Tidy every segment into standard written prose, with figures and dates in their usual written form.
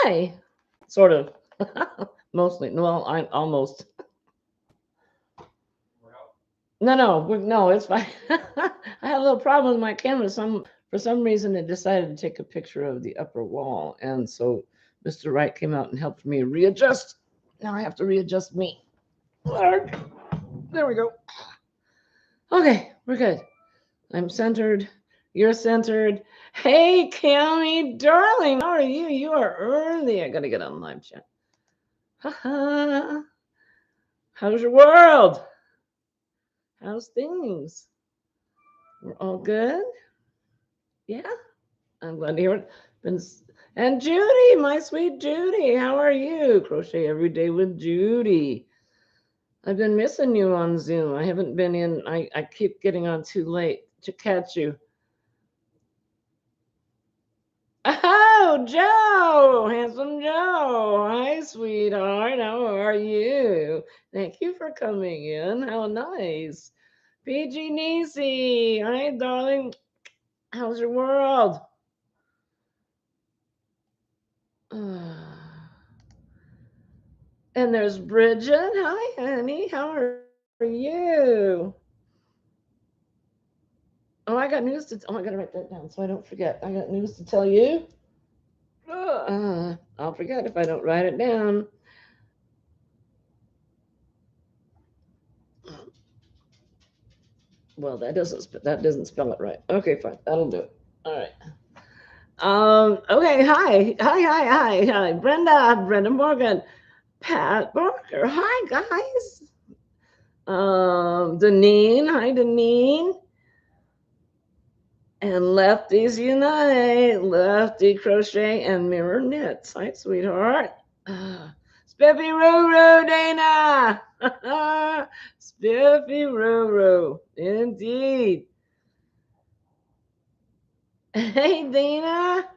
Hi. Sort of. Mostly. Well, I'm almost. No, it's fine. I had a little problem with my camera. For some reason it decided to take a picture of the upper wall, and so Mr. Wright came out and helped me readjust. Now I have to readjust me. There we go. Okay, we're good. I'm centered. You're centered. Hey, Cammy, darling, how are you? You are early. I gotta get on live chat. Haha. How's your world? How's things? We're all good? Yeah? I'm glad to hear it. And Judy, my sweet Judy, how are you? Crochet every day with Judy. I've been missing you on Zoom. I haven't been in. I keep getting on too late to catch you. Oh, Joe, handsome Joe. Hi, sweetheart. How are you? Thank you for coming in. How nice. PG Nisi. Hi, darling. How's your world? And there's Bridget. Hi, honey. How are you? Oh, I got news to. Oh, I gotta write that down so I don't forget. I got news to tell you. I'll forget if I don't write it down. Well, that doesn't spell it right. Okay, fine. That'll do it. All right. Okay. Hi. Brenda Morgan, Pat Barker. Hi, guys. Deneen. Hi, Deneen. And Lefties Unite, Lefty Crochet and Mirror Knits. Hi, sweetheart. Spiffy Roo, Dana. Spiffy Roo, indeed. Hey, Dana.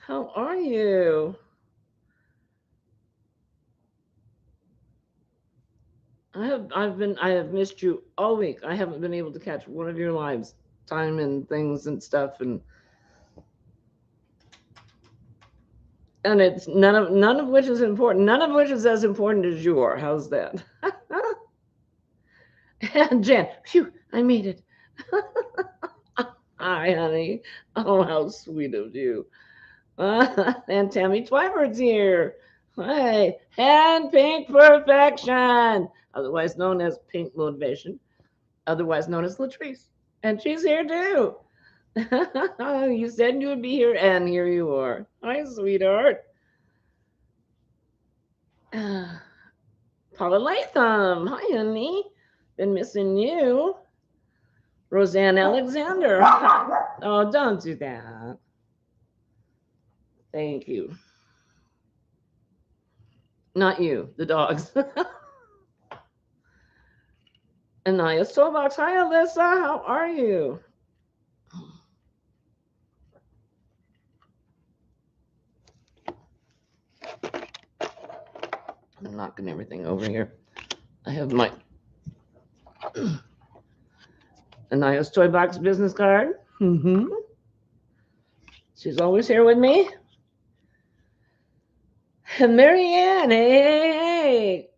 How are you? I have missed you all week. I haven't been able to catch one of your lives, time and things and stuff, and it's none of which is important. None of which is as important as you are. How's that? And Jan, phew, I made it. Hi, honey. Oh, how sweet of you. And Tammy Twyford's here. Hi, and Pink Perfection, otherwise known as Pink Motivation, otherwise known as Latrice. And she's here too. You said you would be here, and here you are. Hi, sweetheart. Paula Latham. Hi, honey. Been missing you. Roseanne Alexander. Oh, don't do that. Thank you. Not you, the dogs. Anaya Sobox. Hi, Alyssa. How are you? I'm knocking everything over here. I have my Anaya's Toy Box business card. Mm-hmm. She's always here with me. And Marianne, hey.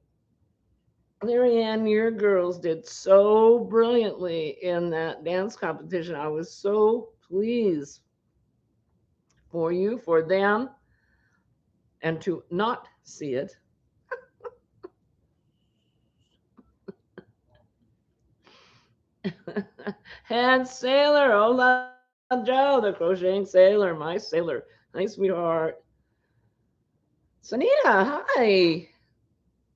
Marianne, your girls did so brilliantly in that dance competition. I was so pleased for you, for them, and to not see it. And Sailor, hola Joe, the crocheting sailor, my sailor. Hi, sweetheart. Sanita, hi.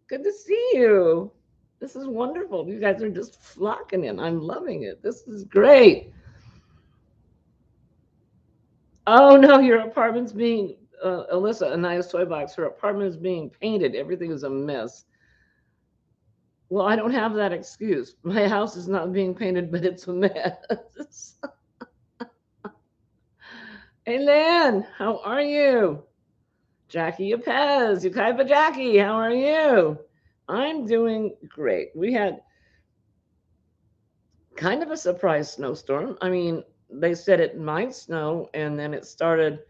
Good to see you. This is wonderful. You guys are just flocking in. I'm loving it. This is great. Oh no, your apartment's being Alyssa, a nice toy box. Her apartment is being painted. Everything is a mess. Well, I don't have that excuse. My house is not being painted, but it's a mess. Hey, Lynn, how are you? Jackie Ypez, Yukaiba Jackie, how are you? I'm doing great. We had kind of a surprise snowstorm. I mean, they said it might snow, and then it started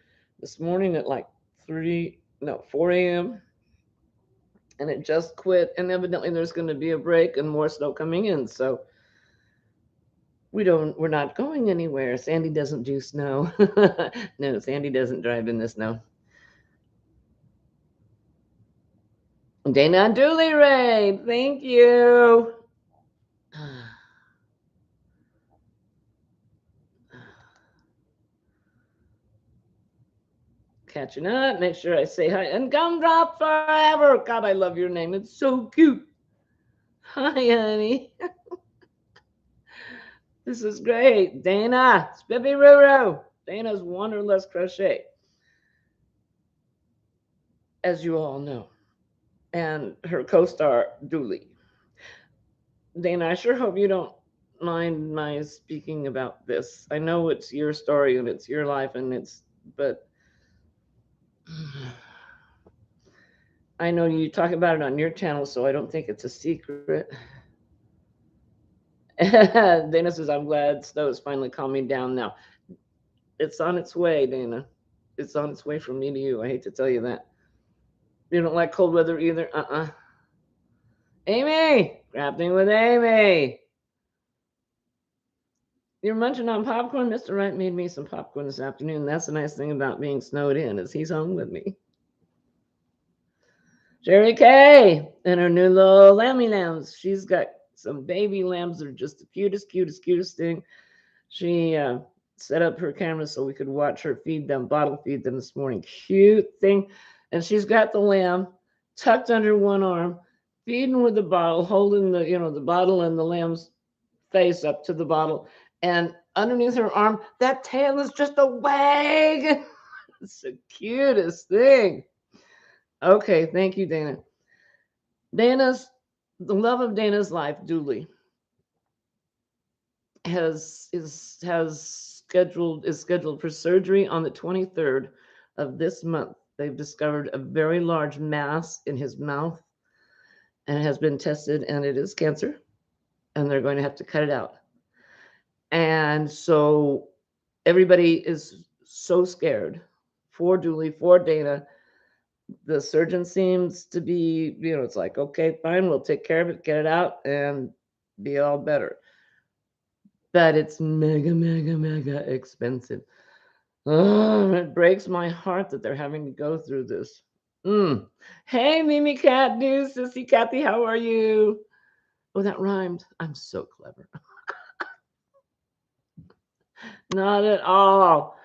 this morning at like 4 a.m. and it just quit. And evidently there's going to be a break and more snow coming in. So we're not going anywhere. Sandy doesn't do snow. No, Sandy doesn't drive in the snow. Dana Dooley Ray, thank you. Catching up, make sure I say hi. And Gumdrop Forever. God, I love your name. It's so cute. Hi, honey. This is great. Dana, Spiffy Ruru. Dana's Wanderlust Crochet, as you all know. And her co-star, Dooley. Dana, I sure hope you don't mind my speaking about this. I know it's your story and it's your life but I know you talk about it on your channel, so I don't think it's a secret. Dana says, I'm glad snow is finally calming down now. It's on its way, Dana. It's on its way from me to you. I hate to tell you that. You don't like cold weather either? Amy! Crafting with Amy! You're munching on popcorn? Mr. Wright made me some popcorn this afternoon. That's the nice thing about being snowed in, is he's home with me. Jerry Kay and her new little lammy lambs. She's got some baby lambs that are just the cutest thing. She set up her camera so we could watch her bottle feed them this morning. Cute thing. And she's got the lamb tucked under one arm, feeding with the bottle, holding the bottle and the lamb's face up to the bottle. And underneath her arm, that tail is just a wag. It's the cutest thing. Okay, thank you, Dana. The love of Dana's life, Dooley, is scheduled for surgery on the 23rd of this month. They've discovered a very large mass in his mouth, and it has been tested, and it is cancer, and they're going to have to cut it out. And so everybody is so scared for Dooley, for Dana. The surgeon seems to be, it's like, okay, fine, we'll take care of it, get it out, and be all better. But it's mega expensive. Oh, it breaks my heart that they're having to go through this. Hey, Mimi Cat News, Sissy Kathy, how are you? Oh, that rhymed. I'm so clever. Not at all.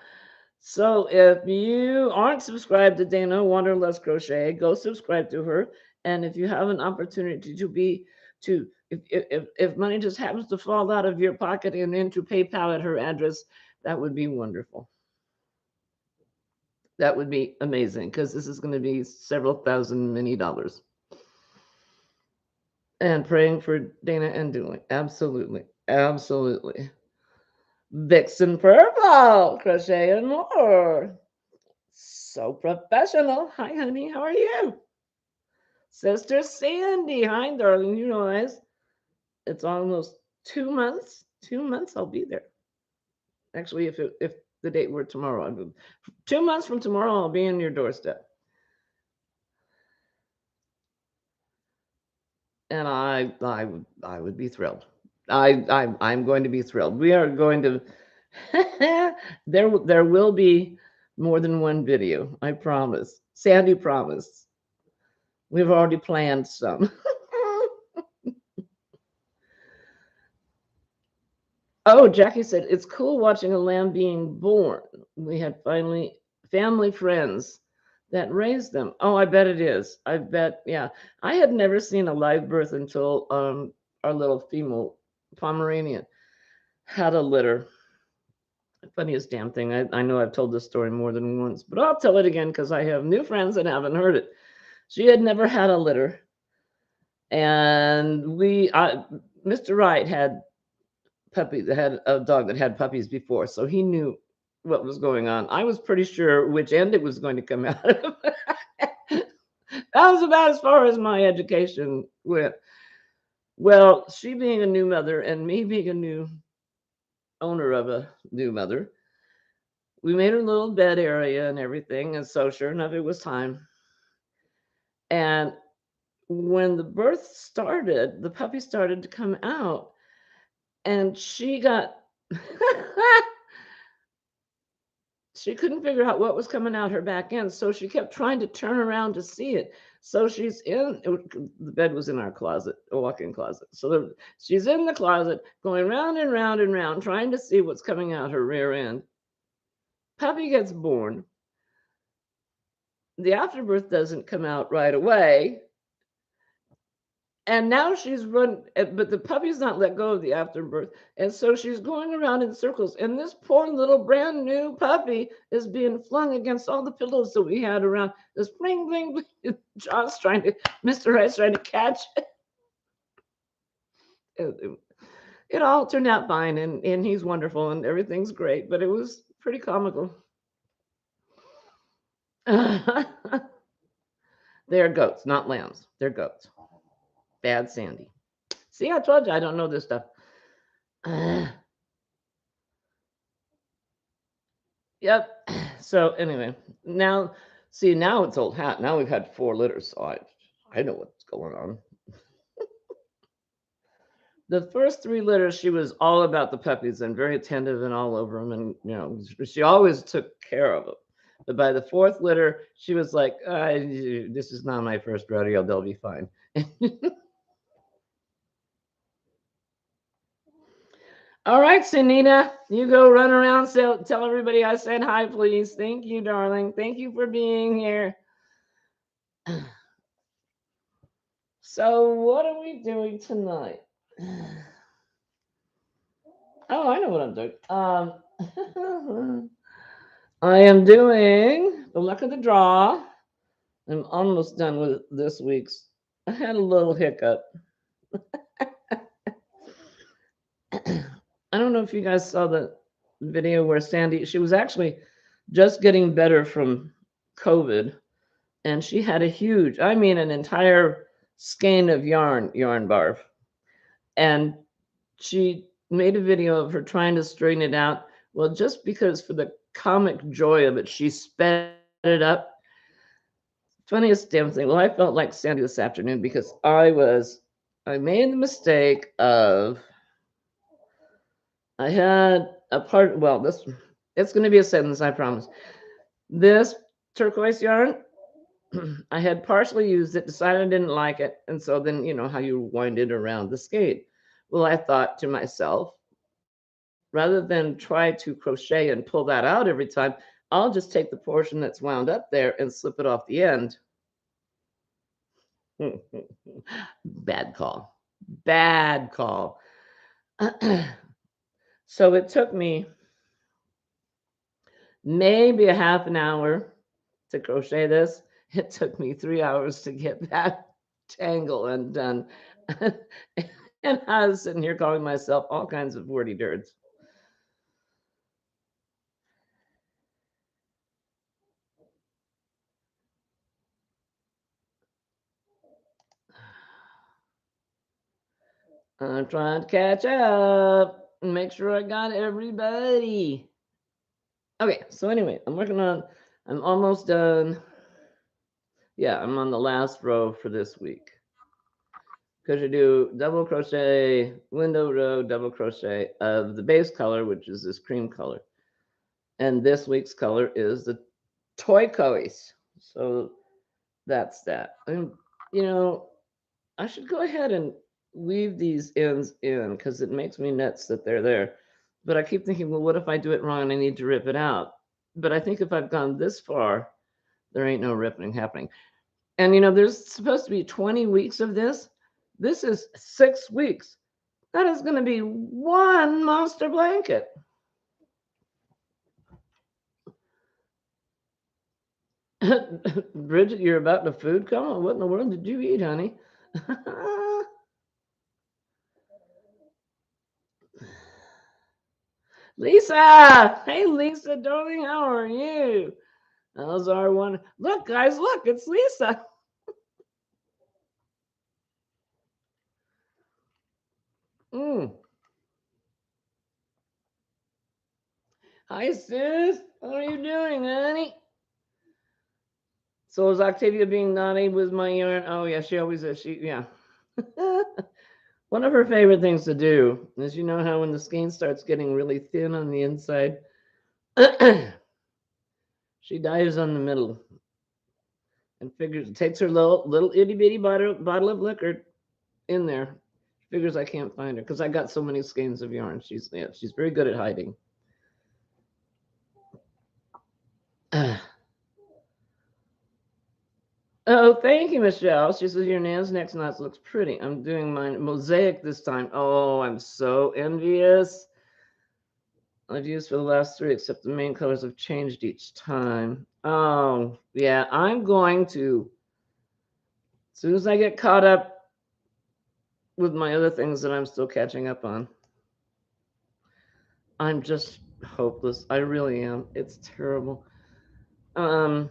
So if you aren't subscribed to Dana Wanderlust Crochet, go subscribe to her. And if you have an opportunity if money just happens to fall out of your pocket and into PayPal at her address, that would be wonderful. That would be amazing, because this is going to be several thousand many dollars. And praying for Dana and Dooley. Absolutely. Vixen Purple, Crochet and More. So professional. Hi, honey. How are you? Sister Sandy. Hi, darling. You realize it's almost 2 months. 2 months I'll be there. Actually, if the date were tomorrow, 2 months from tomorrow, I'll be in your doorstep. And I would be thrilled. I'm going to be thrilled. We are going to there will be more than one video. I promise. Sandy promised. We've already planned some. Oh, Jackie said it's cool watching a lamb being born. We had family friends that raised them. Oh, I bet it is. I bet, yeah. I had never seen a live birth until our little female Pomeranian had a litter. Funniest damn thing. I know I've told this story more than once, but I'll tell it again because I have new friends that haven't heard it. She had never had a litter. And Mr. Wright had a dog that had puppies before, so he knew what was going on. I was pretty sure which end it was going to come out of. That was about as far as my education went. Well, she being a new mother and me being a new owner of a new mother, we made her little bed area and everything. And so, sure enough, it was time. And when the birth started, the puppy started to come out, and she got she couldn't figure out what was coming out her back end, so she kept trying to turn around to see it. So she's the bed was in our closet, a walk-in closet. So she's in the closet, going round and round and round, trying to see what's coming out her rear end. Puppy gets born. The afterbirth doesn't come out right away. And now she's run, but the puppy's not let go of the afterbirth. And so she's going around in circles. And this poor little brand new puppy is being flung against all the pillows that we had around. This bling, bling, bling. John's trying to, Mr. Rice trying to catch it. It all turned out fine. And he's wonderful and everything's great. But it was pretty comical. They're goats, not lambs. They're goats. Bad Sandy. See, I told you I don't know this stuff. Yep. So anyway, now see now it's old hat. Now we've had 4 litters, so I know what's going on. The first 3 litters, she was all about the puppies and very attentive and all over them, and she always took care of them. But by the 4th litter, she was like, "This is not my first rodeo. They'll be fine." All right, Sunita, you go run around, tell everybody I said hi, please. Thank you, darling. Thank you for being here. So, what are we doing tonight? Oh, I know what I'm doing. I am doing the luck of the draw. I'm almost done with this week's. I had a little hiccup. I don't know if you guys saw the video where Sandy, she was actually just getting better from COVID, and she had a huge, I mean, an entire skein of yarn barf. And she made a video of her trying to straighten it out. Well, just because for the comic joy of it, she sped it up. Funniest damn thing. Well, I felt like Sandy this afternoon because I made the mistake of, I had a part, well, it's going to be a sentence, I promise. This turquoise yarn, I had partially used it, decided I didn't like it. And so then, you know how you wind it around the skate. Well, I thought to myself, rather than try to crochet and pull that out every time, I'll just take the portion that's wound up there and slip it off the end. Bad call. Bad call. So it took me maybe a half an hour to crochet this. It took me 3 hours to get that tangle undone. And I was sitting here calling myself all kinds of wordy dirts. I'm trying to catch up and make sure I got everybody. Okay, so anyway, I'm almost done. Yeah, I'm on the last row for this week. Because you do double crochet, window row, double crochet of the base color, which is this cream color. And this week's color is the turquoise. So that's that. I should go ahead and weave these ends in because it makes me nuts that they're there. But I keep thinking, well, what if I do it wrong and I need to rip it out? But I think if I've gone this far, there ain't no ripping happening. And there's supposed to be 20 weeks of this. This is 6 weeks. That is going to be one monster blanket. Bridget, you're about to food coma? What in the world did you eat, honey? Lisa! Hey, Lisa, darling, how are you? How's our one? Look, guys, look, it's Lisa. Hi, sis. How are you doing, honey? So is Octavia being naughty with my yarn? Oh yeah, she always is. Yeah. One of her favorite things to do is, you know how when the skein starts getting really thin on the inside, she dives on the middle and takes her little itty bitty bottle of liquor in there. Figures I can't find her because I got so many skeins of yarn. She's very good at hiding. Oh, thank you, Michelle. She says your nails next knots looks pretty. I'm doing mine mosaic this time. Oh, I'm so envious. I've used for the last three, except the main colors have changed each time. Oh, yeah, I'm going to, as soon as I get caught up with my other things that I'm still catching up on, I'm just hopeless. I really am. It's terrible. Um,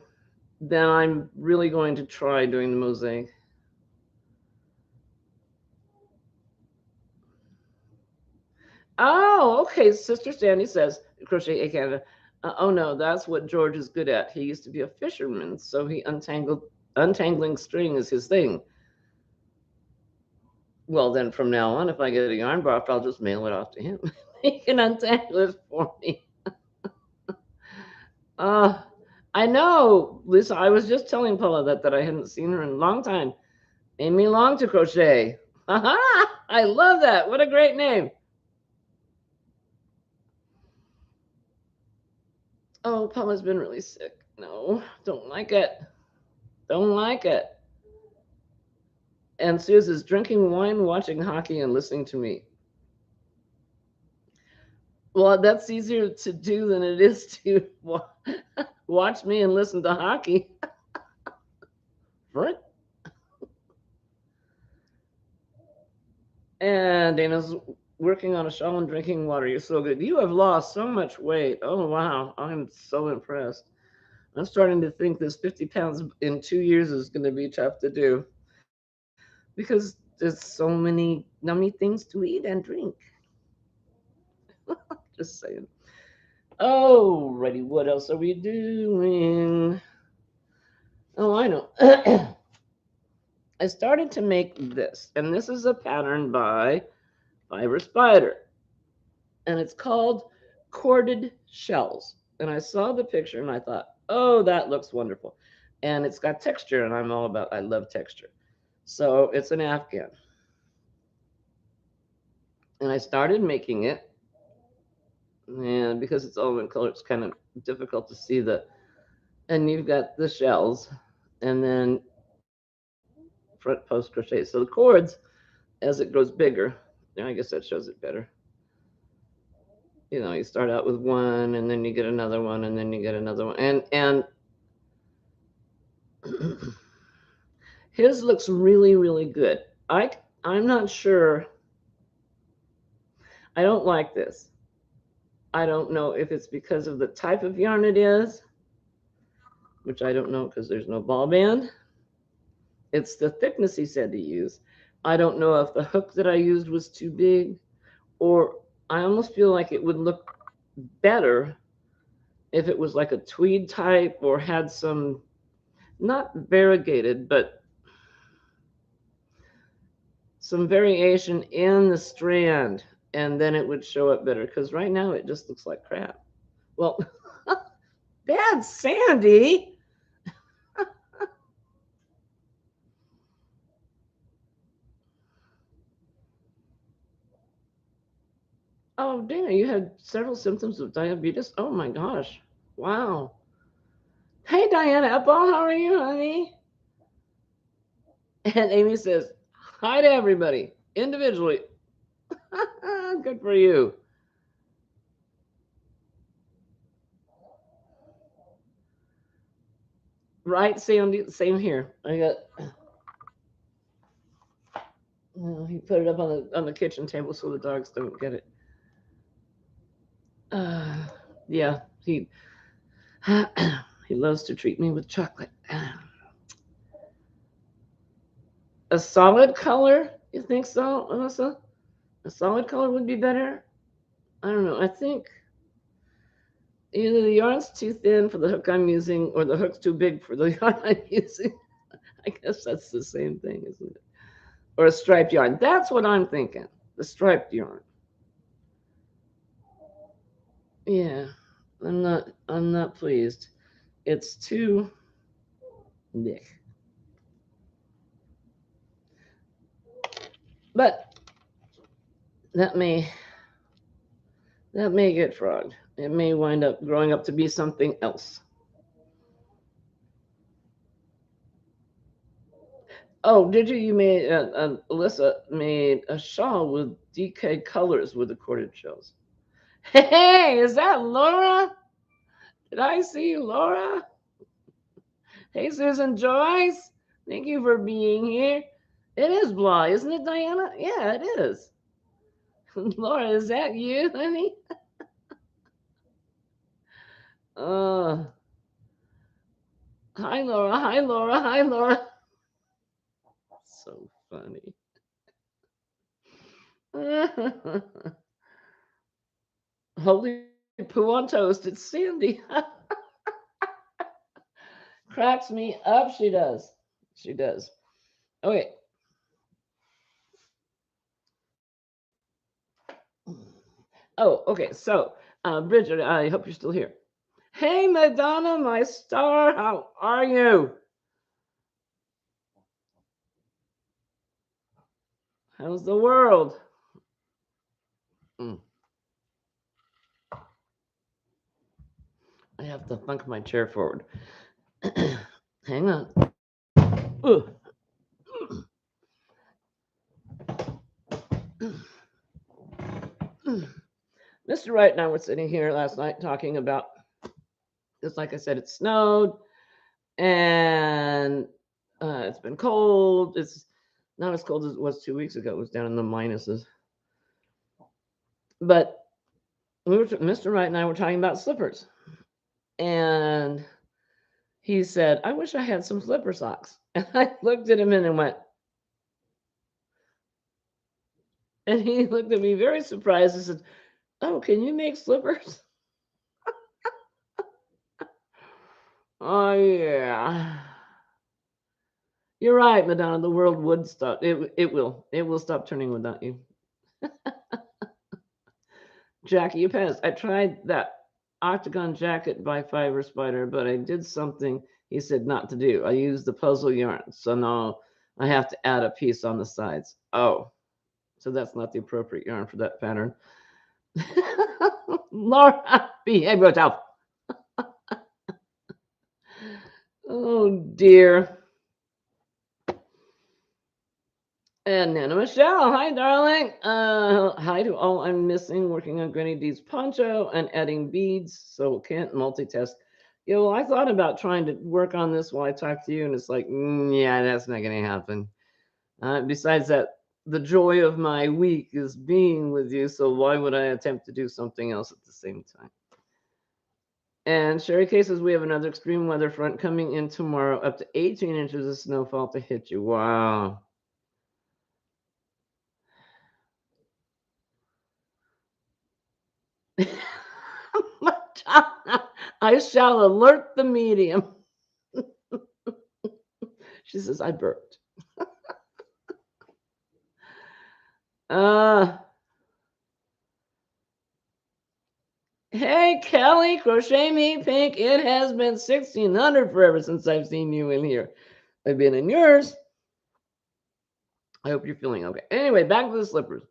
then I'm really going to try doing the mosaic. Oh, okay. Sister Sandy says, Crochet in Canada. Oh no, that's what George is good at. He used to be a fisherman, so he untangling string is his thing. Well, then from now on, if I get a yarn box, I'll just mail it off to him. He can untangle it for me. Uh, I know, Lisa. I was just telling Paula that I hadn't seen her in a long time. Amy Long to crochet. I love that. What a great name. Oh, Paula's been really sick. No, don't like it. Don't like it. And Suze is drinking wine, watching hockey, and listening to me. Well, that's easier to do than it is to watch me and listen to hockey. Right? And Dana's working on a shawl and drinking water. You're so good. You have lost so much weight. Oh, wow. I'm so impressed. I'm starting to think this 50 pounds in 2 years is going to be tough to do because there's so many yummy things to eat and drink. Just saying. Alrighty, what else are we doing? Oh, I know. I started to make this, and this is a pattern by Fiber Spider, and it's called Corded Shells. And I saw the picture and I thought, oh, that looks wonderful. And it's got texture, and I love texture. So it's an Afghan. And I started making it, and because it's all in color, it's kind of difficult to see and you've got the shells, and then front post crochet. So the cords, as it grows bigger, I guess that shows it better. You start out with one, and then you get another one, and then you get another one, and his looks really, really good. I'm not sure. I don't like this. I don't know if it's because of the type of yarn it is, which I don't know because there's no ball band. It's the thickness he said to use. I don't know if the hook that I used was too big, or I almost feel like it would look better if it was like a tweed type or had some, not variegated, but some variation in the strand, and then it would show up better, because right now it just looks like crap. Well, bad Sandy. Oh, Dana, you had several symptoms of diabetes. Oh my gosh. Wow. Hey, Diana Apple, how are you, honey? And Amy says, hi to everybody individually. Good for you. Right, Sandy? Same here. I got. Well, he put it up on the kitchen table so the dogs don't get it. Uh, yeah, he loves to treat me with chocolate. A solid color? You think so, Alyssa? A solid color would be better. I don't know. I think Either the yarn's too thin for the hook I'm using, or the hook's too big for the yarn I'm using. I guess that's the same thing, isn't it? Or a striped yarn. That's what I'm thinking. The striped yarn. Yeah, I'm not pleased. It's too thick. But that may get frogged. It may wind up growing up to be something else. Oh, did you? You made Alyssa made a shawl with DK colors with the corded shells. Hey, is that Laura? Did I see Laura? Hey, Susan Joyce. Thank you for being here. It is Blah, isn't it, Diana? Yeah, it is. Laura, is that you, honey? Uh, hi, Laura. Hi, Laura. Hi, Laura. So funny. Holy poo on toast. It's Sandy. Cracks me up. She does. She does. Okay. Oh, okay. So, Bridget, I hope you're still here. Hey, Madonna, my star. How are you? How's the world? Mm, I have to thunk my chair forward. Hang on. Ooh. Mr. Wright and I were sitting here last night talking about, just like I said, it snowed and it's been cold. It's not as cold as it was 2 weeks ago. It was down in the minuses. But Mr. Wright and I were talking about slippers. And he said, I wish I had some slipper socks. And I looked at him and went, and he looked at me very surprised and said, oh, can you make slippers? Oh, yeah. You're right, Madonna. The world would stop. It will. It will stop turning without you. Jackie, you passed. I tried that octagon jacket by Fiber Spider, but I did something he said not to do. I used the puzzle yarn. So now I have to add a piece on the sides. Oh, so that's not the appropriate yarn for that pattern. Laura, behave yourself. Oh, dear. And Nana Michelle, hi, darling. Hi to all I'm missing, working on Granny D's poncho and adding beads, so can't multitask. Yeah, well, I thought about trying to work on this while I talk to you, and it's like, yeah, that's not going to happen. Besides that, the joy of my week is being with you, so why would I attempt to do something else at the same time? And Sherry K says we have another extreme weather front coming in tomorrow, up to 18 inches of snowfall to hit you. Wow. I shall alert the medium. She says, I burped. Uh, hey, Kelly, Crochet Me Pink. It has been 1600 forever since I've seen you in here. I've been in yours. I hope you're feeling okay. Anyway, back to the slippers.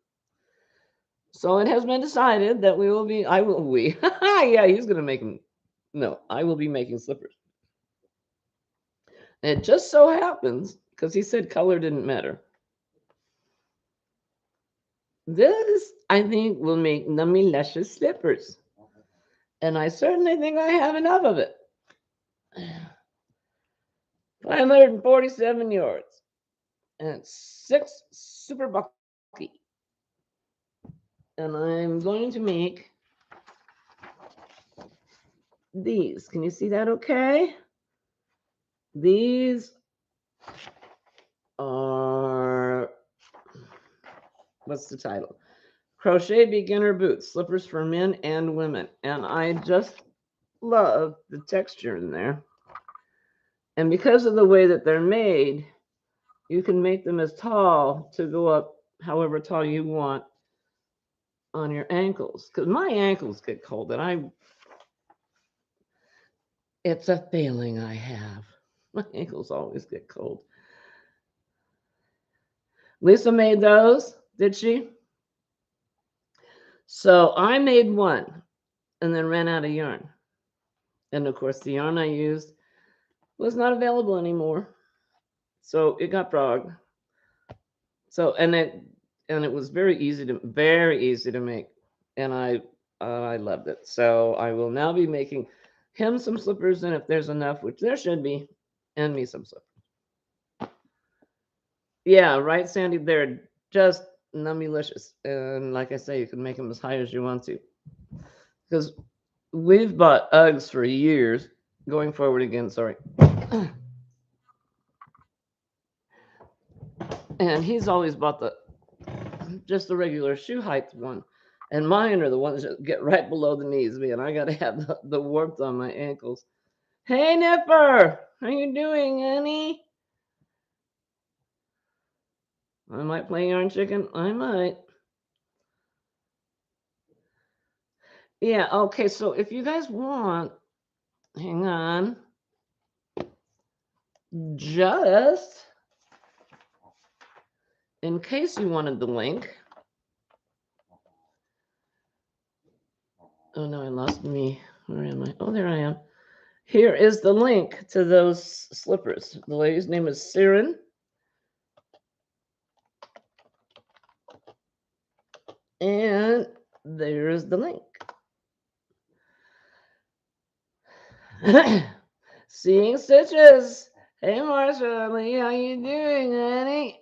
So it has been decided that yeah, he's going to make them. No, I will be making slippers. And it just so happens, because he said color didn't matter. This, I think, will make nummy luscious slippers. And I certainly think I have enough of it. 547 yards. And 6 super bulky. And I'm going to make these. Can you see that okay? These are, what's the title? Crochet Beginner Boots, slippers for men and women. And I just love the texture in there. And because of the way that they're made, you can make them as tall to go up however tall you want on your ankles. Because my ankles get cold, and it's a failing I have. My ankles always get cold. Lisa made those, did she? So I made one and then ran out of yarn. And of course, the yarn I used was not available anymore. So it got frog. So and it was very easy to make, and I loved it. So I will now be making him some slippers, and if there's enough, which there should be, and me some slippers. Yeah, right, Sandy. They're just nummylicious, and like I say, you can make them as high as you want to, because we've bought Uggs for years. Going forward again, sorry. And he's always bought just the regular shoe height one. And mine are the ones that get right below the knees, man. I gotta have the warmth on my ankles. Hey Nipper, how you doing, Annie? I might play yarn chicken. I might. Yeah, okay, so if you guys want, hang on. Just in case you wanted the link. Oh no, I lost me. Where am I? Oh, there I am. Here is the link to those slippers. The lady's name is Siren. And there's the link. Seeing stitches. Hey Marsha, Lee, how you doing, honey?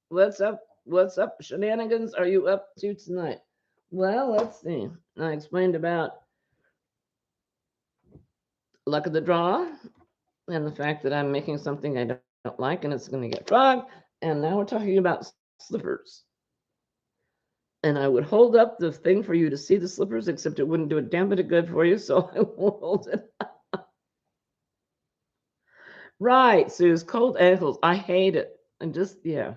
What's up? What's up? Shenanigans are you up to tonight? Well, let's see. I explained about luck of the draw and the fact that I'm making something I don't like and it's going to get frog. And now we're talking about slippers. And I would hold up the thing for you to see the slippers, except it wouldn't do a damn bit of good for you, so I won't hold it up. Right, Sue's cold ankles. I hate it. And just, yeah.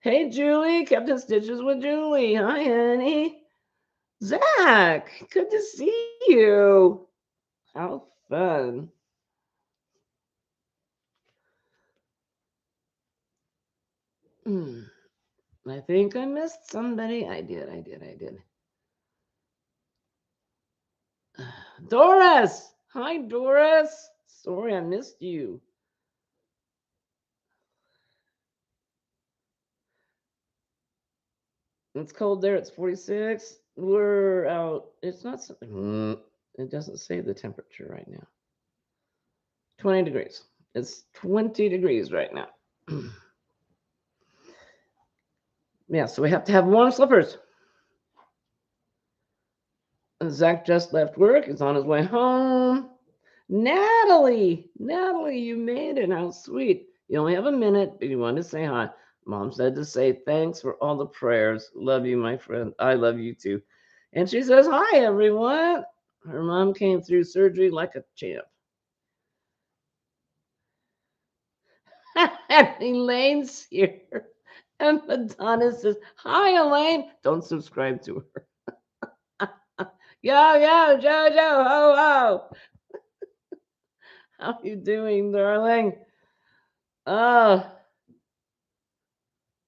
Hey, Julie, Captain Stitches with Julie. Hi, honey. Zach, good to see you. How fun. I think I missed somebody. I did. Doris. Hi, Doris. Sorry I missed you. It's cold there. It's 46. We're out. It's not. It doesn't say the temperature right now. 20 degrees. It's 20 degrees right now. Yeah, so we have to have warm slippers. Zach just left work. He's on his way home. Natalie, you made it. How sweet. You only have a minute, but you want to say hi. Mom said to say thanks for all the prayers. Love you, my friend. I love you too. And she says, hi, everyone. Her mom came through surgery like a champ. And Elaine's here. And Madonna says, hi, Elaine. Don't subscribe to her. Yo, Jojo, ho, ho. How you doing, darling? Oh,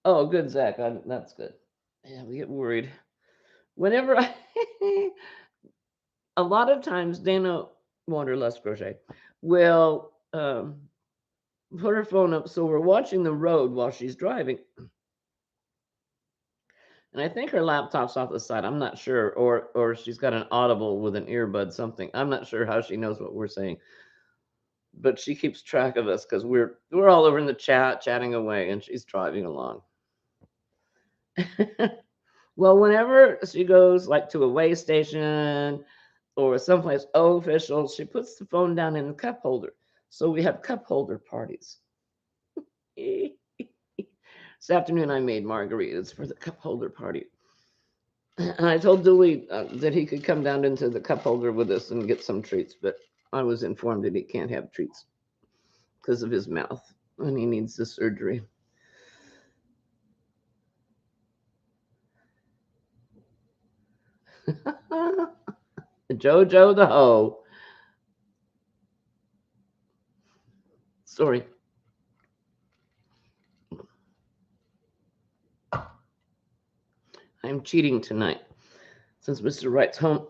good, Zach. That's good. Yeah, we get worried. Whenever a lot of times Dana Wanderlust Crochet will put her phone up so we're watching the road while she's driving. And I think her laptop's off the side. I'm not sure, or she's got an audible with an earbud, something. I'm not sure how she knows what we're saying, but she keeps track of us because we're all over in the chatting away, and she's driving along. Well, whenever she goes like to a way station or someplace official, she puts the phone down in the cup holder. So we have cup holder parties. This afternoon I made margaritas for the cup holder party. And I told Dewey that he could come down into the cup holder with us and get some treats, but I was informed that he can't have treats because of his mouth and he needs the surgery. Jojo the hoe. Sorry. I'm cheating tonight since Mr. Wright's home.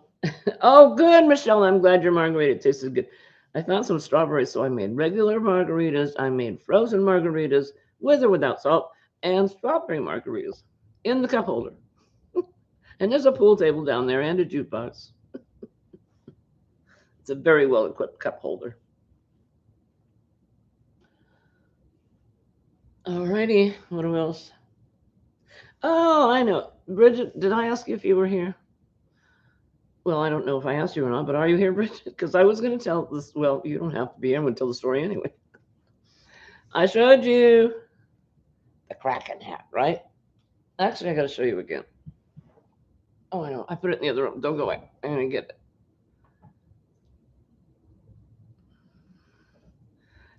Oh, good, Michelle. I'm glad your margarita tasted good. I found some strawberries, so I made regular margaritas. I made frozen margaritas with or without salt and strawberry margaritas in the cup holder. And there's a pool table down there and a jukebox. It's a very well equipped cup holder. Alrighty, what else? Oh, I know. Bridget, did I ask you if you were here? Well, I don't know if I asked you or not, but are you here, Bridget? Because I was going to tell this. Well, you don't have to be here. I'm going to tell the story anyway. I showed you the Kraken hat, right? Actually, I got to show you again. Oh, I know. I put it in the other room. Don't go away. I'm going to get it.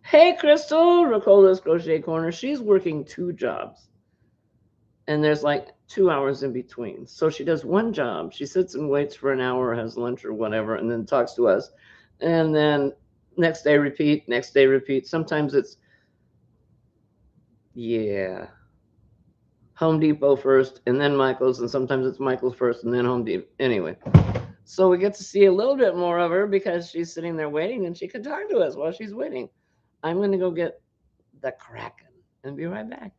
Hey, Crystal, Ricola's Crochet Corner. She's working 2 jobs. And there's like 2 hours in between. So she does one job. She sits and waits for an hour, has lunch or whatever, and then talks to us. And then next day, repeat, next day, repeat. Sometimes it's, yeah, Home Depot first and then Michael's. And sometimes it's Michael's first and then Home Depot. Anyway, so we get to see a little bit more of her because she's sitting there waiting and she can talk to us while she's waiting. I'm going to go get the Kraken and be right back.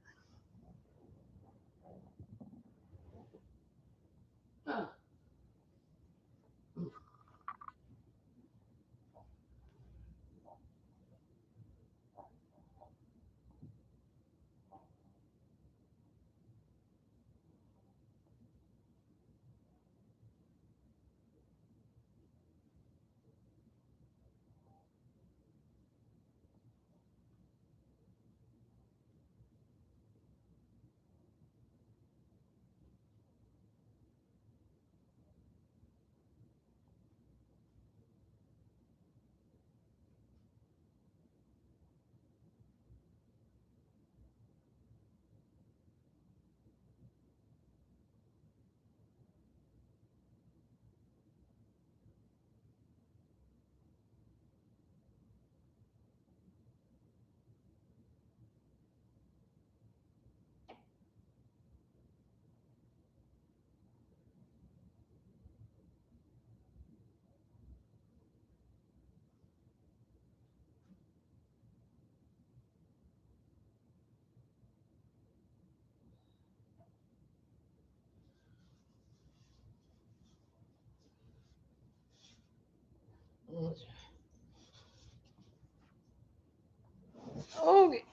Okay.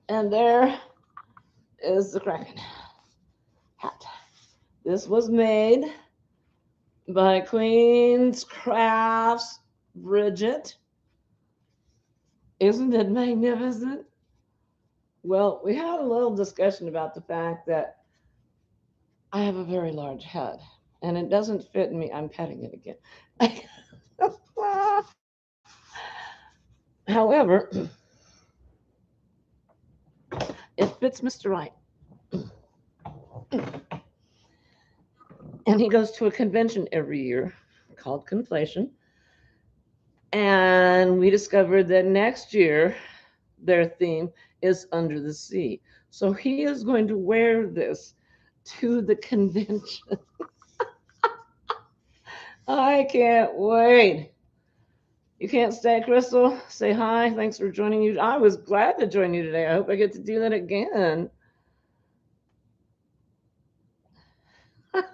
And there is the Kraken hat. This was made by Queen's Crafts Bridget. Isn't it magnificent? Well, we had a little discussion about the fact that I have a very large head and it doesn't fit me. I'm petting it again. However, it fits Mr. Wright. And he goes to a convention every year called Conflation. And we discovered that next year their theme is Under the Sea. So he is going to wear this to the convention. I can't wait. You can't stay, Crystal. Say hi. Thanks for joining you. I was glad to join you today. I hope I get to do that again.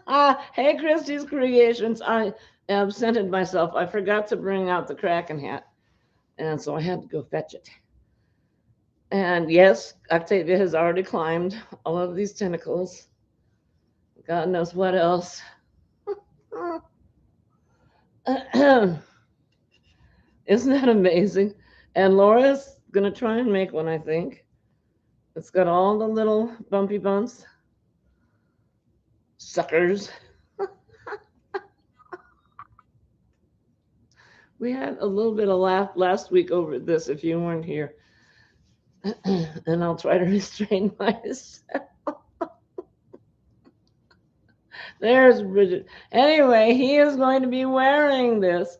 Hey, Christy's Creations. I absented myself. I forgot to bring out the Kraken hat. And so I had to go fetch it. And yes, Octavia has already climbed all of these tentacles. God knows what else. Isn't that amazing? And Laura's going to try and make one, I think. It's got all the little bumpy bumps. suckers. We had a little bit of laugh last week over this if you weren't here. And I'll try to restrain myself. There's Bridget. Anyway, he is going to be wearing this.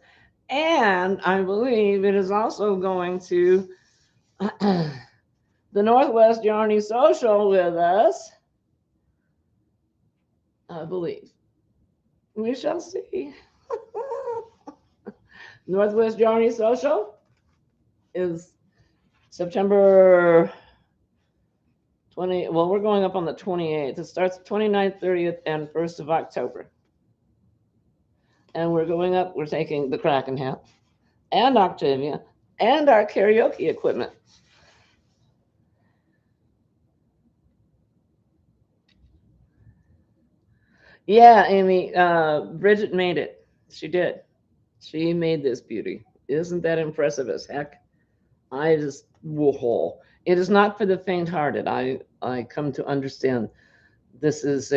And I believe it is also going to the Northwest Yarny Social with us. I believe. We shall see. Northwest Yarny Social is September 20. Well, we're going up on the 28th. It starts 29th, 30th, and 1st of October. And we're going up. We're taking the Kraken hat and Octavia and our karaoke equipment. Yeah, Amy, Bridget made it. She did. She made this beauty. Isn't that impressive as heck? I just, whoa. It is not for the faint-hearted. I come to understand this is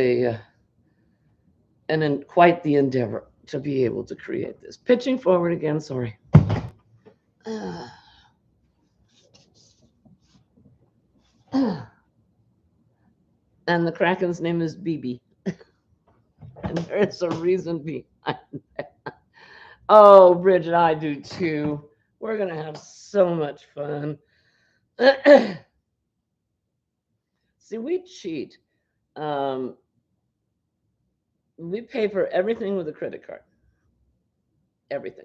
quite the endeavor to be able to create this. Pitching forward again, sorry. And the Kraken's name is BB. And there's a reason behind that. Oh, Bridget, I do too. We're going to have so much fun. See, we cheat. We pay for everything with a credit card. Everything.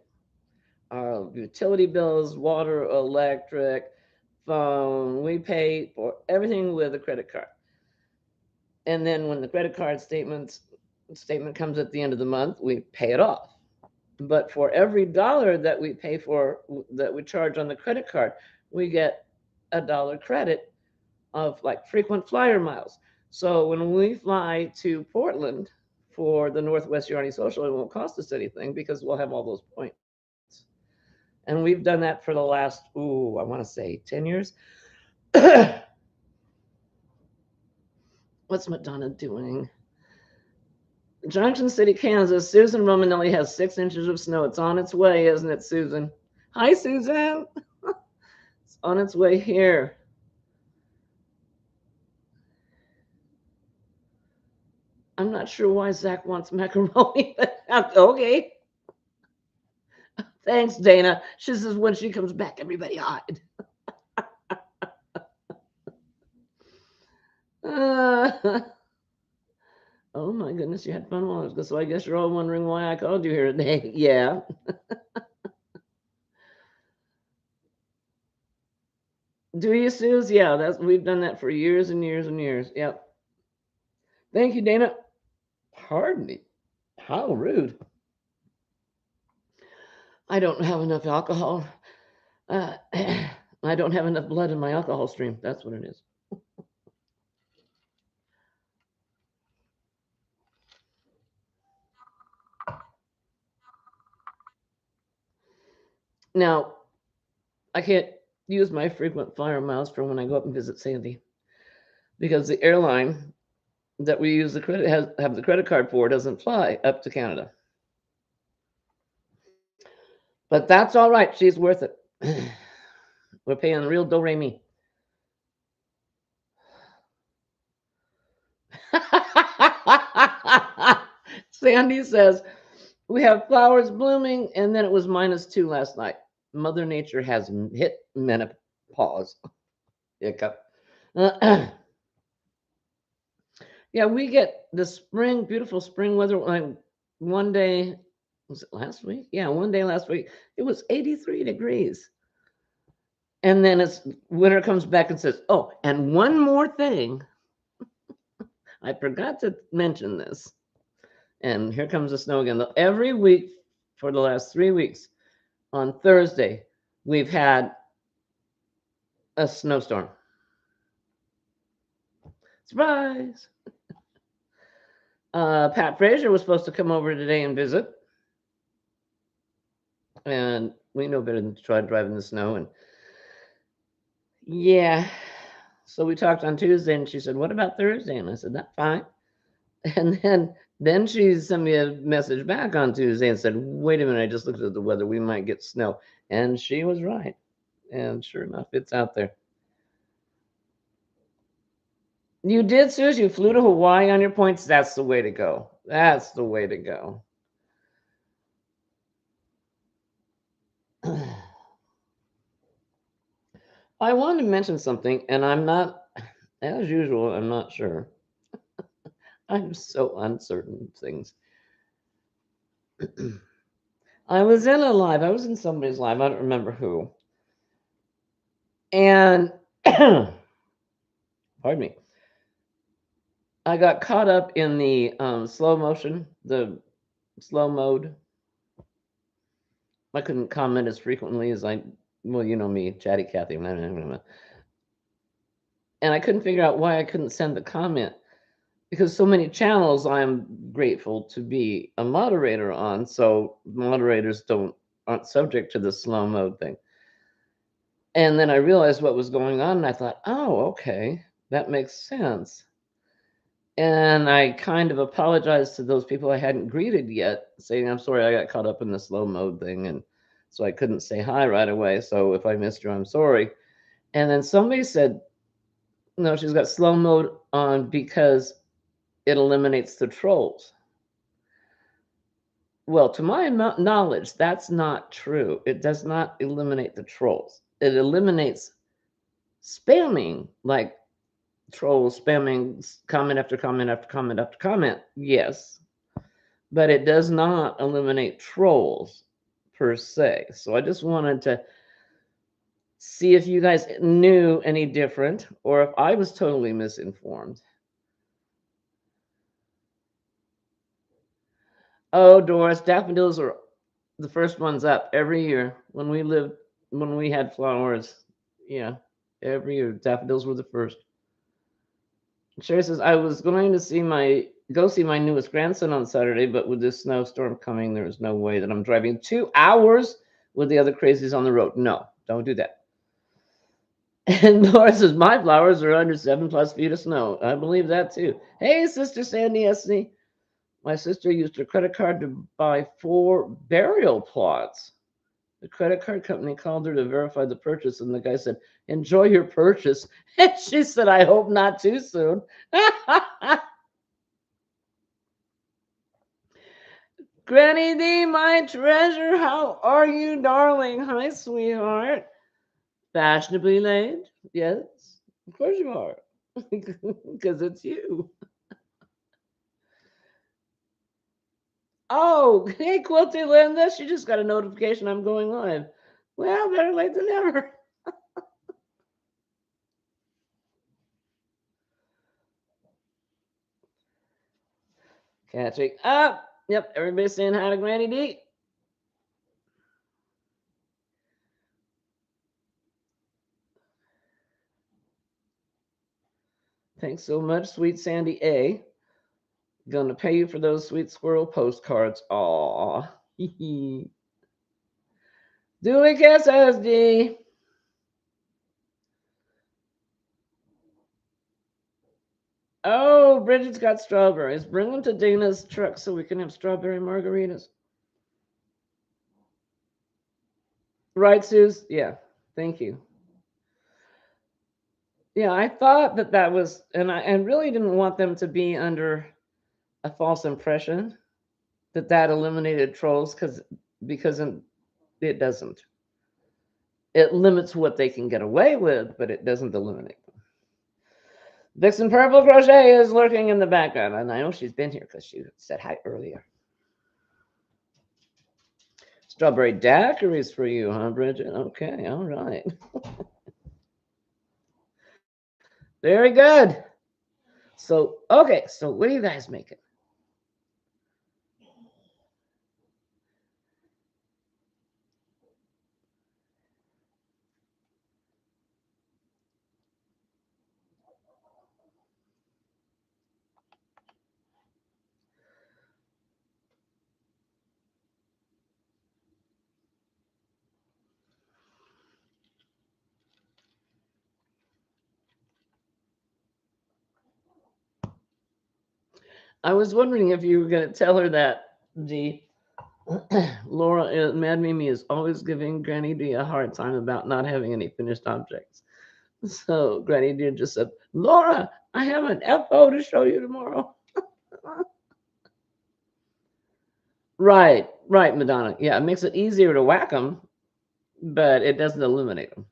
Utility bills, water, electric, phone. We pay for everything with a credit card. And then when the credit card statement comes at the end of the month, we pay it off. But for every dollar that we pay for, that we charge on the credit card, we get $1 credit of like frequent flyer miles. So when we fly to Portland for the Northwest Yarny Social, it won't cost us anything because we'll have all those points. And we've done that for the last, I want to say 10 years. What's Madonna doing? Junction City, Kansas. Susan Romanelli has 6 inches of snow. It's on its way, isn't it, Susan? Hi, Susan. It's on its way here. I'm not sure why Zach wants macaroni, but okay. Thanks, Dana. She says when she comes back, everybody hide. Oh my goodness, you had fun while I was gone. So I guess you're all wondering why I called you here today. Yeah. Do you, Suze? Yeah, we've done that for years and years and years. Yep. Thank you, Dana. Pardon me. How rude. I don't have enough alcohol. I don't have enough blood in my alcohol stream. That's what it is. Now, I can't use my frequent flyer miles for when I go up and visit Sandy because the airline that we use have the credit card for doesn't fly up to Canada. But that's all right. She's worth it. We're paying real do-re-mi. Sandy says, we have flowers blooming, and then it was -2 last night. Mother Nature has hit menopause. Hiccup. Yeah, we get the spring, beautiful spring weather. Like one day, was it last week? Yeah, one day last week, it was 83 degrees. And then winter comes back and says, oh, and one more thing. I forgot to mention this. And here comes the snow again. Every week for the last 3 weeks, on Thursday, we've had a snowstorm. Surprise! Pat Frazier was supposed to come over today and visit. And we know better than to try driving in the snow. And yeah, so we talked on Tuesday, and she said, what about Thursday? And I said, that's fine. And then she sent me a message back on Tuesday and said, "Wait a minute, I just looked at the weather. We might get snow." And she was right. And sure enough, it's out there. You did, Suze. You flew to Hawaii on your points. That's the way to go. That's the way to go. I wanted to mention something, and I'm not, as usual, I'm not sure. I'm so uncertain of things. I was in a live, I was in somebody's live, I don't remember who. And, pardon me, I got caught up in the slow motion, the slow mode. I couldn't comment as frequently as well, you know me, chatty Cathy. And I couldn't figure out why I couldn't send the comment because so many channels I'm grateful to be a moderator on, so moderators aren't subject to the slow mode thing. And then I realized what was going on, and I thought, oh, okay, that makes sense. And I kind of apologized to those people I hadn't greeted yet, saying, I'm sorry, I got caught up in the slow mode thing, and so I couldn't say hi right away. So if I missed you, I'm sorry. And then somebody said, no, she's got slow mode on because it eliminates the trolls. Well, to my knowledge, that's not true. It does not eliminate the trolls. It eliminates spamming, like trolls spamming comment after comment after comment after comment. Yes, but it does not eliminate trolls per se. So I just wanted to see if you guys knew any different or if I was totally misinformed. Oh, Doris, daffodils are the first ones up every year when we had flowers. Yeah, every year daffodils were the first. Sherry says I was going to go see my newest grandson on Saturday, but with this snowstorm coming, there's no way that I'm driving 2 hours with the other crazies on the road. No, don't do that. And Laura says my flowers are under 7+ feet of snow. I believe that too. Hey, Sister Sandy Esney. My sister used her credit card to buy 4 burial plots. The credit card company called her to verify the purchase, and the guy said, "Enjoy your purchase." And she said, "I hope not too soon." Granny D, my treasure, how are you, darling? Hi, sweetheart. Fashionably late? Yes, of course you are. Because it's you. Oh, hey, Quilty Linda. She just got a notification I'm going live. Well, better late than never. Catching up. Yep, everybody's saying hi to Granny D. Thanks so much, sweet Sandy A. Gonna pay you for those sweet squirrel postcards. Aw. Duly kisses, D. Oh, Bridget's got strawberries. Bring them to Dana's truck so we can have strawberry margaritas. Right, Suze? Yeah. Thank you. Yeah, I thought that was, and I really didn't want them to be under a false impression that eliminated trolls because it doesn't. It limits what they can get away with, but it doesn't eliminate them. Vixen Purple Crochet is lurking in the background, and I know she's been here because she said hi earlier. Strawberry daiquiris for you, huh, Bridget? Okay, all right. Very good. So, okay, so what are you guys making? I was wondering if you were going to tell her that, Dee. Laura, Mad Mimi is always giving Granny D a hard time about not having any finished objects. So Granny D just said, Laura, I have an FO to show you tomorrow. Right, right, Madonna. Yeah, it makes it easier to whack them, but it doesn't eliminate them.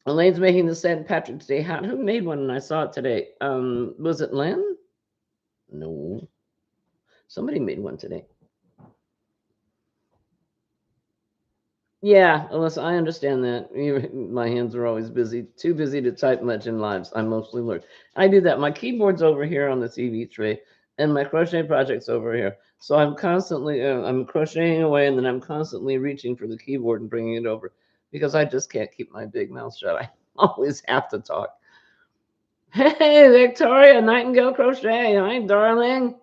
Elaine's making the St. Patrick's Day hat. Who made one? And I saw it today. Was it Lynn? No, somebody made one today. Yeah, Alyssa, I understand that. My hands are always busy, too busy to type much in lives. I mostly work. I do that. My keyboard's over here on the TV tray, and my crochet project's over here. So I'm constantly, I'm crocheting away, and then I'm constantly reaching for the keyboard and bringing it over because I just can't keep my big mouth shut. I always have to talk. Hey, Victoria, Nightingale Crochet. Hi, darling.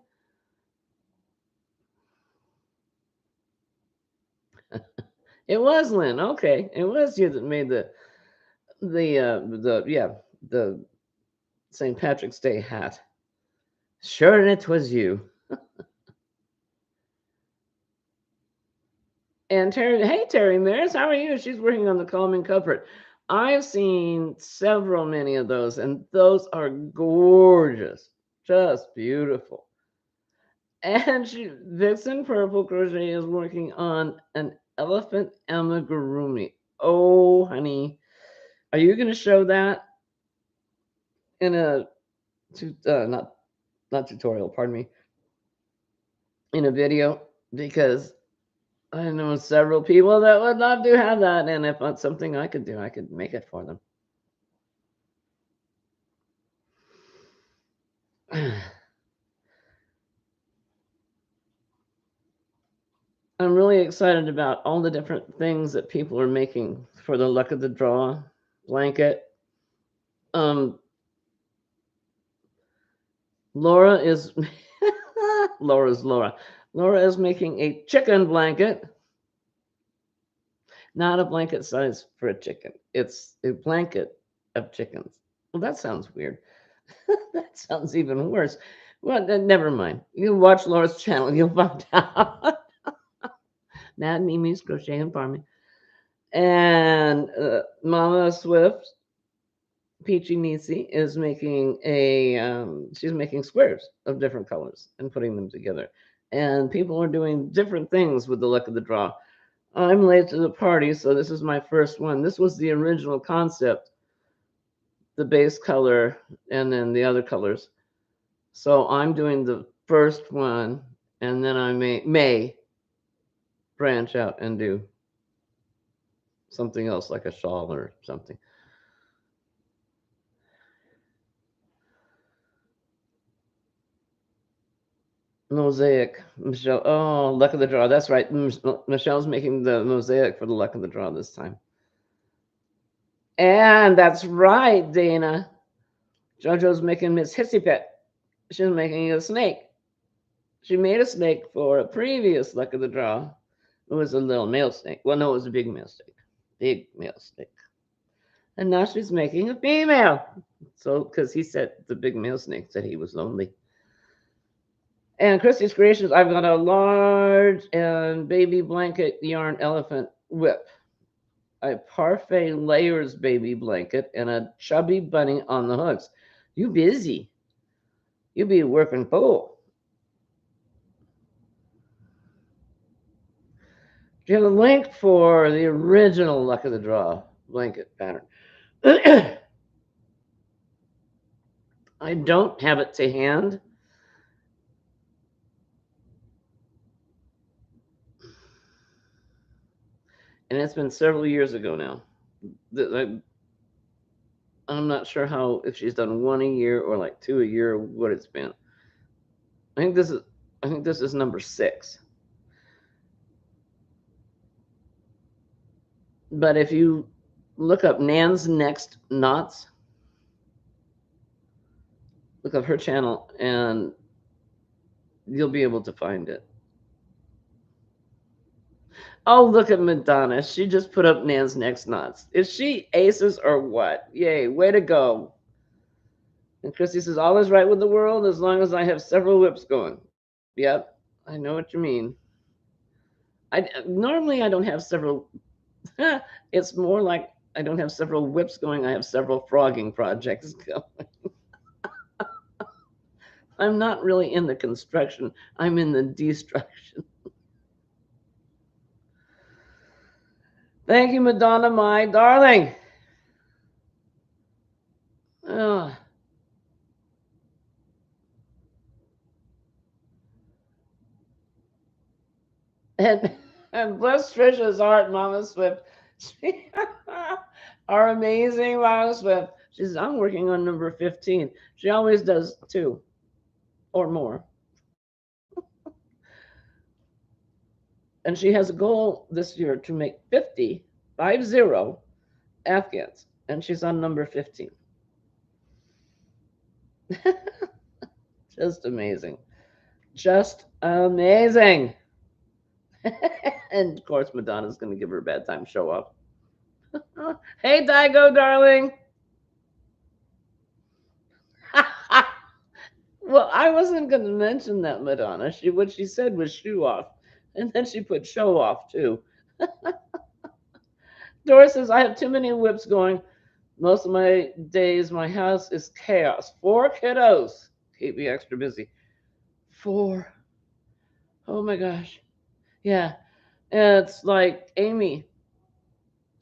It was Lynn. Okay, it was you that made the St. Patrick's Day hat. Sure, and it was you. And Terry, hey Terry Maris, how are you? She's working on the calming comfort. I've seen many of those, and those are gorgeous, just beautiful. And Vixen Purple Crochet is working on an elephant amigurumi. Oh, honey, are you going to show that in a not tutorial? Pardon me, in a video, because I know several people that would love to have that, and if it's something I could do, I could make it for them. I'm really excited about all the different things that people are making for the luck of the draw blanket. Laura is Laura. Laura is making a chicken blanket. Not a blanket size for a chicken. It's a blanket of chickens. Well, that sounds weird. That sounds even worse. Well, then never mind. You watch Laura's channel, you'll find out. Mad Mimi's Crochet and Farming. And Mama Swift, Peachy Nisi, is making she's making squares of different colors and putting them together. And people are doing different things with the luck of the draw. I'm late to the party, so this is my first one. This was the original concept, the base color, and then the other colors. So I'm doing the first one, and then I may branch out and do something else like a shawl or something. Mosaic, Michelle. Oh, luck of the draw. That's right. Michelle's making the mosaic for the luck of the draw this time. And that's right, Dana. JoJo's making Miss Hissy Pet. She's making a snake. She made a snake for a previous luck of the draw. It was a little male snake. Well, no, it was a big male snake. Big male snake. And now she's making a female. So, because he said the big male snake said he was lonely. And Christy's Creations, I've got a large and baby blanket yarn elephant whip, a parfait layers baby blanket, and a chubby bunny on the hooks. You busy. You be working full. Do you have a link for the original Luck of the Draw blanket pattern? I don't have it to hand. And it's been several years ago now. I'm not sure how, if she's done one a year or like two a year, or what it's been. I think this is number 6. But if you look up Nan's Next Knots, look up her channel and you'll be able to find it. Oh, look at Madonna. She just put up Nan's Next Knots. Is she aces or what? Yay, way to go. And Christy says, all is right with the world as long as I have several whips going. Yep, I know what you mean. Normally I don't have several. It's more like I don't have several whips going. I have several frogging projects going. I'm not really in the construction. I'm in the destruction. Thank you, Madonna, my darling. Oh. And, and bless Trisha's heart, Mama Swift. She, our amazing Mama Swift. She says, I'm working on number 15. She always does 2 or more. And she has a goal this year to make 50, 50 Afghans. And she's on number 15. Just amazing. Just amazing. And of course, Madonna's going to give her a bad time show off. Hey, Daigo, darling. Well, I wasn't going to mention that, Madonna. What she said was shoe off. And then she put show off, too. Doris says, I have too many whips going. Most of my days, my house is chaos. 4 kiddos keep me extra busy. 4. Oh my gosh. Yeah. It's like Amy.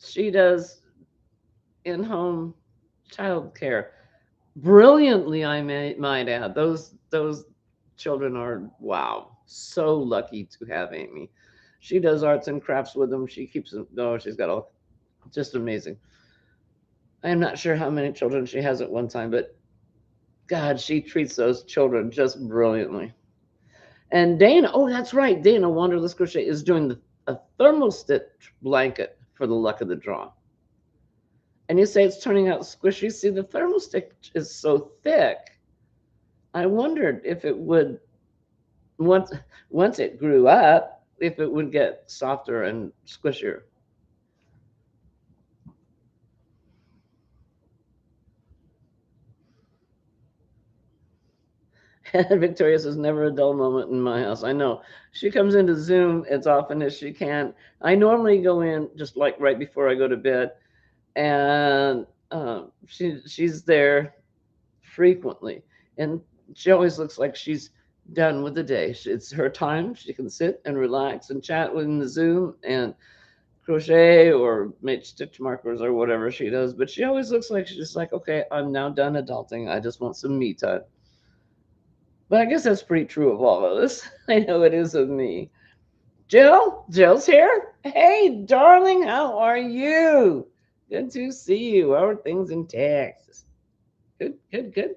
She does in-home childcare brilliantly. I might add. Those children are wow. So lucky to have Amy. She does arts and crafts with them. She keeps them. No, she's got all just amazing. I'm not sure how many children she has at one time, but God, she treats those children just brilliantly. And Dana, oh, that's right. Dana, Wanderless Crochet, is doing a thermal stitch blanket for the luck of the draw. And you say it's turning out squishy. See, the thermal stitch is so thick. I wondered if it would, once it grew up, if it would get softer and squishier. Victoria says, never a dull moment in my house. I know. She comes into Zoom as often as she can. I normally go in just like right before I go to bed, and she's there frequently. And she always looks like she's done with the day. It's her time. She can sit and relax and chat within the Zoom and crochet or make stitch markers or whatever she does. But she always looks like she's just like, okay, I'm now done adulting. I just want some me time. But I guess that's pretty true of all of us. I know it is of me. Jill's here. Hey, darling, how are you? Good to see you. How are things in Texas? Good, good, good.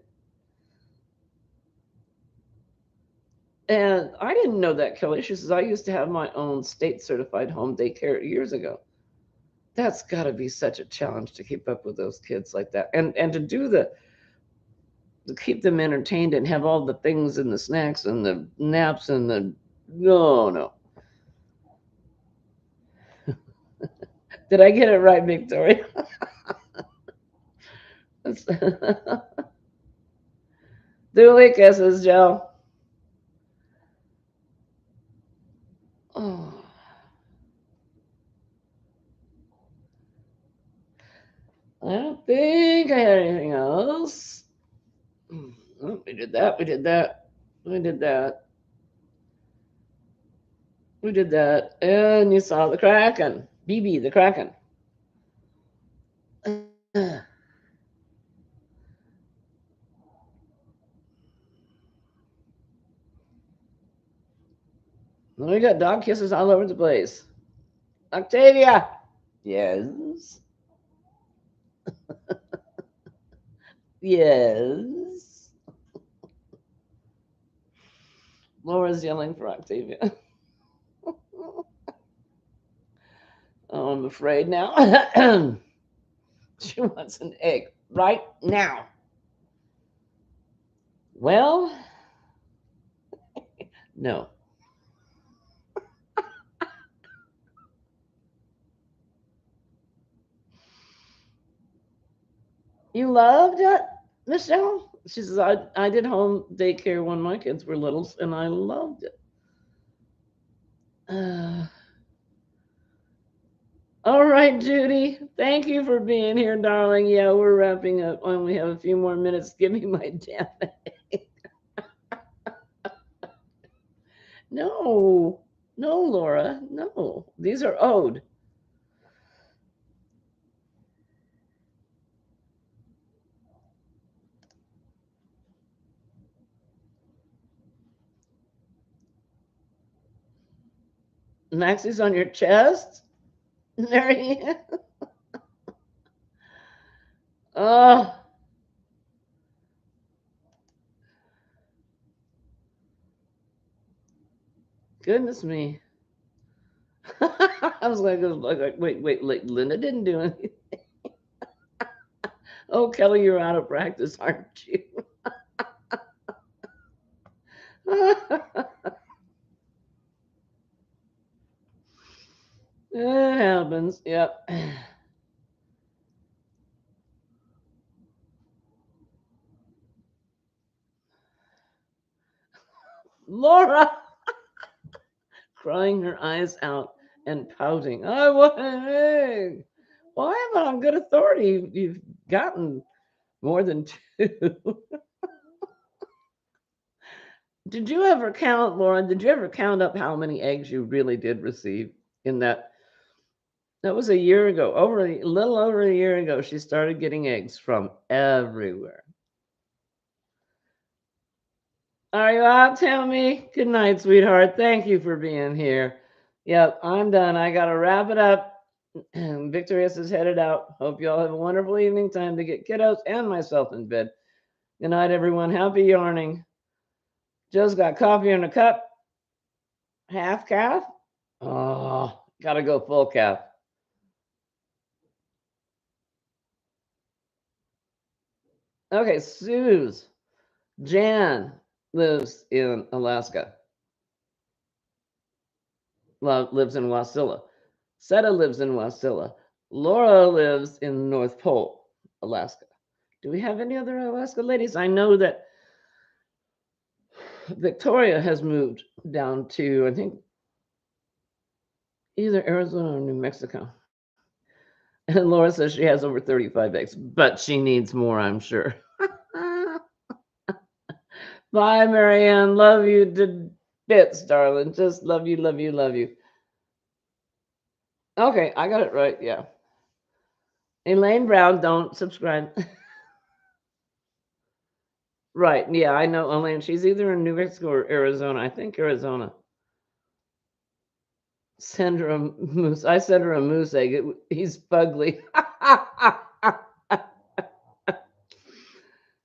And I didn't know that, Kelly. She says, I used to have my own state certified home daycare years ago. That's got to be such a challenge to keep up with those kids like that. And to do to keep them entertained and have all the things and the snacks and the naps and the, no. Did I get it right, Victoria? Dooley kisses, Joe. Oh. I don't think I had anything else. Oh, we did that. We did that. We did that. We did that. And you saw the Kraken. BB, the Kraken. We got dog kisses all over the place. Octavia. Yes. Yes. Laura's yelling for Octavia. Oh, I'm afraid now. She wants an egg right now. Well, no. You loved it, Michelle? She says, I did home daycare when my kids were littles and I loved it. Uh, all right, Judy. Thank you for being here, darling. Yeah, we're wrapping up. I only have a few more minutes. Give me my damn egg. No, no, Laura. No. These are owed. Maxie's on your chest? There he is. Oh, goodness me. I was like, wait, Linda didn't do anything. Oh, Kelly, you're out of practice, aren't you? It happens. Yep. Laura crying her eyes out and pouting. I want an egg. Well, I have it on good authority. You've gotten more than two. Did you ever count, Laura? Did you ever count up how many eggs you really did receive in that? That was a year ago, a little over a year ago. She started getting eggs from everywhere. Are you out, Tammy? Good night, sweetheart. Thank you for being here. Yep, I'm done. I got to wrap it up. Victorious is headed out. Hope you all have a wonderful evening. Time to get kiddos and myself in bed. Good night, everyone. Happy yarning. Joe's got coffee in a cup. Half calf? Oh, gotta go full calf. Okay, Suze. Jan lives in Alaska. Lives in Wasilla. Seta lives in Wasilla. Laura lives in North Pole, Alaska. Do we have any other Alaska ladies? I know that Victoria has moved down to, I think, either Arizona or New Mexico. And Laura says she has over 35 eggs, but she needs more, I'm sure. Bye, Marianne. Love you to bits, darling. Just love you, love you, love you. Okay, I got it right. Yeah. Elaine Brown, don't subscribe. Right. Yeah, I know Elaine. She's either in New Mexico or Arizona. I think Arizona. Send her a moose. I sent her a moose egg. He's fugly.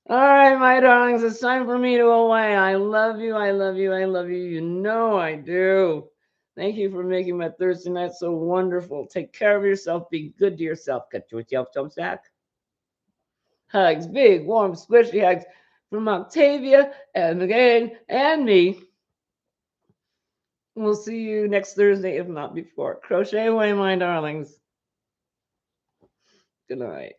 All right, my darlings, it's time for me to away. I love you. I love you. I love you. You know I do. Thank you for making my Thursday night so wonderful. Take care of yourself. Be good to yourself. Cut yourself some sack. Hugs, big, warm, squishy hugs from Octavia and Megan and me. We'll see you next Thursday, if not before. Crochet away, my darlings. Good night.